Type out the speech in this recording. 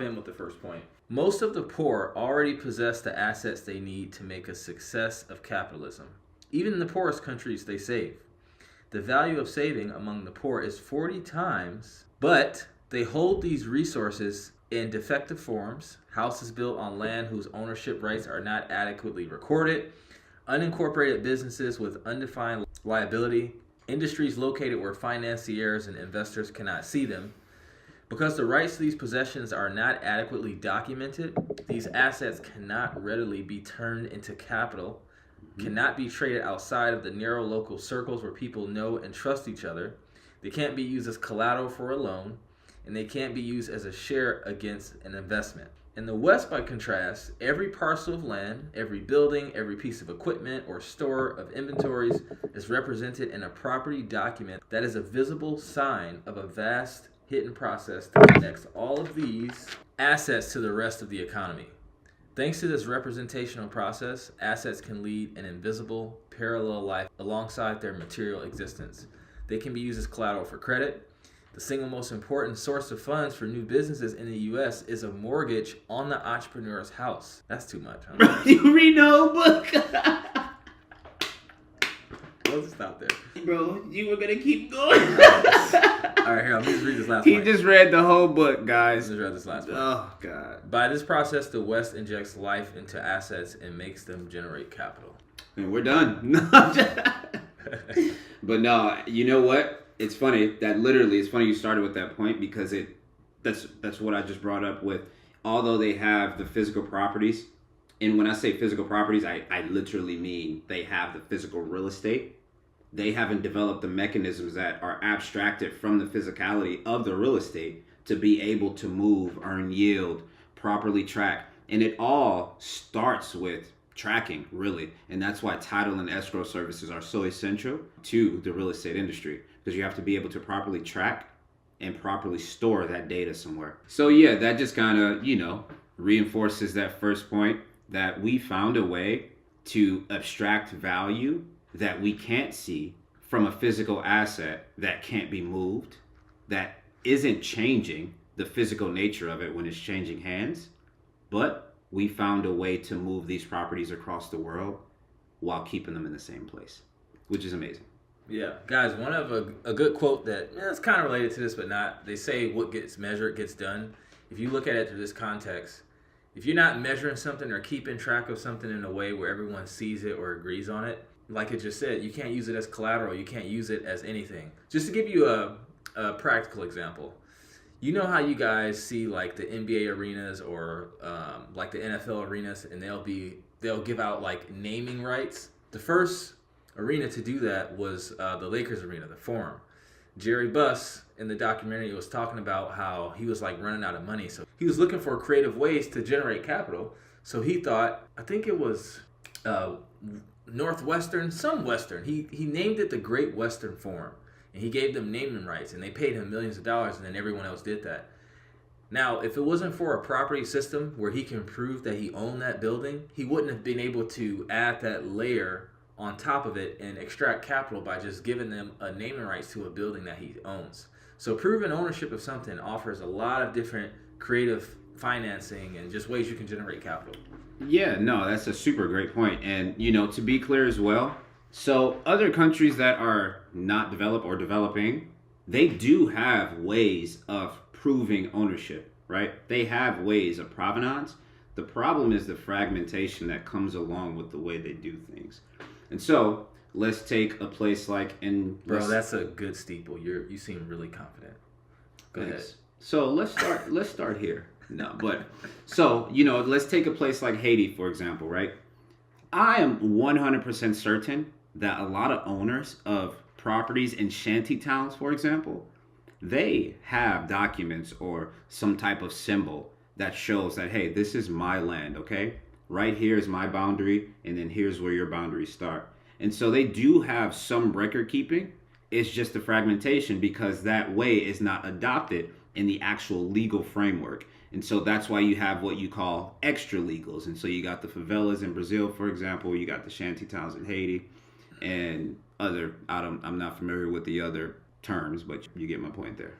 In with the first point. Most of the poor already possess the assets they need to make a success of capitalism. Even in the poorest countries, they save. The value of saving among the poor is 40 times, but they hold these resources in defective forms, houses built on land whose ownership rights are not adequately recorded, unincorporated businesses with undefined liability, industries located where financiers and investors cannot see them. Because the rights to these possessions are not adequately documented, these assets cannot readily be turned into capital, cannot be traded outside of the narrow local circles where people know and trust each other. They can't be used as collateral for a loan, and they can't be used as a share against an investment. In the West, by contrast, every parcel of land, every building, every piece of equipment or store of inventories is represented in a property document that is a visible sign of a vast hidden process that connects all of these assets to the rest of the economy. Thanks to this representational process, assets can lead an invisible, parallel life alongside their material existence. They can be used as collateral for credit. The single most important source of funds for new businesses in the U.S. is a mortgage on the entrepreneur's house. That's too much, huh? You read the whole book? We'll just stop there. Bro, you were going to keep going. All right, here, I'll just read this last He point. just read the whole book, guys. Just read this last point. Oh, God. By this process, the West injects life into assets and makes them generate capital. And we're done. But no, you know what? It's funny that literally, it's funny you started with that point because that's what I just brought up with. Although they have the physical properties, and when I say physical properties, I literally mean they have the physical real estate. They haven't developed the mechanisms that are abstracted from the physicality of the real estate to be able to move, earn yield, properly track. And it all starts with tracking, really. And that's why title and escrow services are so essential to the real estate industry, because you have to be able to properly track and properly store that data somewhere. So yeah, that just kind of, reinforces that first point that we found a way to abstract value that we can't see from a physical asset that can't be moved, that isn't changing the physical nature of it when it's changing hands, but we found a way to move these properties across the world while keeping them in the same place, which is amazing. Yeah, guys, one of a good quote that it's kind of related to this, but not. They say what gets measured gets done. If you look at it through this context, if you're not measuring something or keeping track of something in a way where everyone sees it or agrees on it, like it just said, you can't use it as collateral. You can't use it as anything. Just to give you a practical example, you know how you guys see like the NBA arenas or like the NFL arenas, and they'll give out like naming rights. The first arena to do that was the Lakers arena, the Forum. Jerry Buss in the documentary was talking about how he was like running out of money, so he was looking for creative ways to generate capital. So he thought, I think it was Northwestern, some Western. He named it the Great Western Forum, and he gave them naming rights, and they paid him millions of dollars, and then everyone else did that. Now, if it wasn't for a property system where he can prove that he owned that building, he wouldn't have been able to add that layer on top of it and extract capital by just giving them a naming rights to a building that he owns. So proving ownership of something offers a lot of different creative financing and just ways you can generate capital. Yeah, no, that's a super great point. And, to be clear as well, so other countries that are not developed or developing, they do have ways of proving ownership, right? They have ways of provenance. The problem is the fragmentation that comes along with the way they do things. And so let's take a place like Bro, that's a good steeple. You seem really confident. Go ahead. So let's start here. No, but so let's take a place like Haiti, for example, right? I am 100% certain that a lot of owners of properties in shanty towns, for example, they have documents or some type of symbol that shows that, hey, this is my land, okay? Right here is my boundary, and then here's where your boundaries start. And so they do have some record keeping. It's just the fragmentation because that way is not adopted in the actual legal framework. And so that's why you have what you call extra legals. And so you got the favelas in Brazil, for example, you got the shanty towns in Haiti, and I'm not familiar with the other terms, but you get my point there.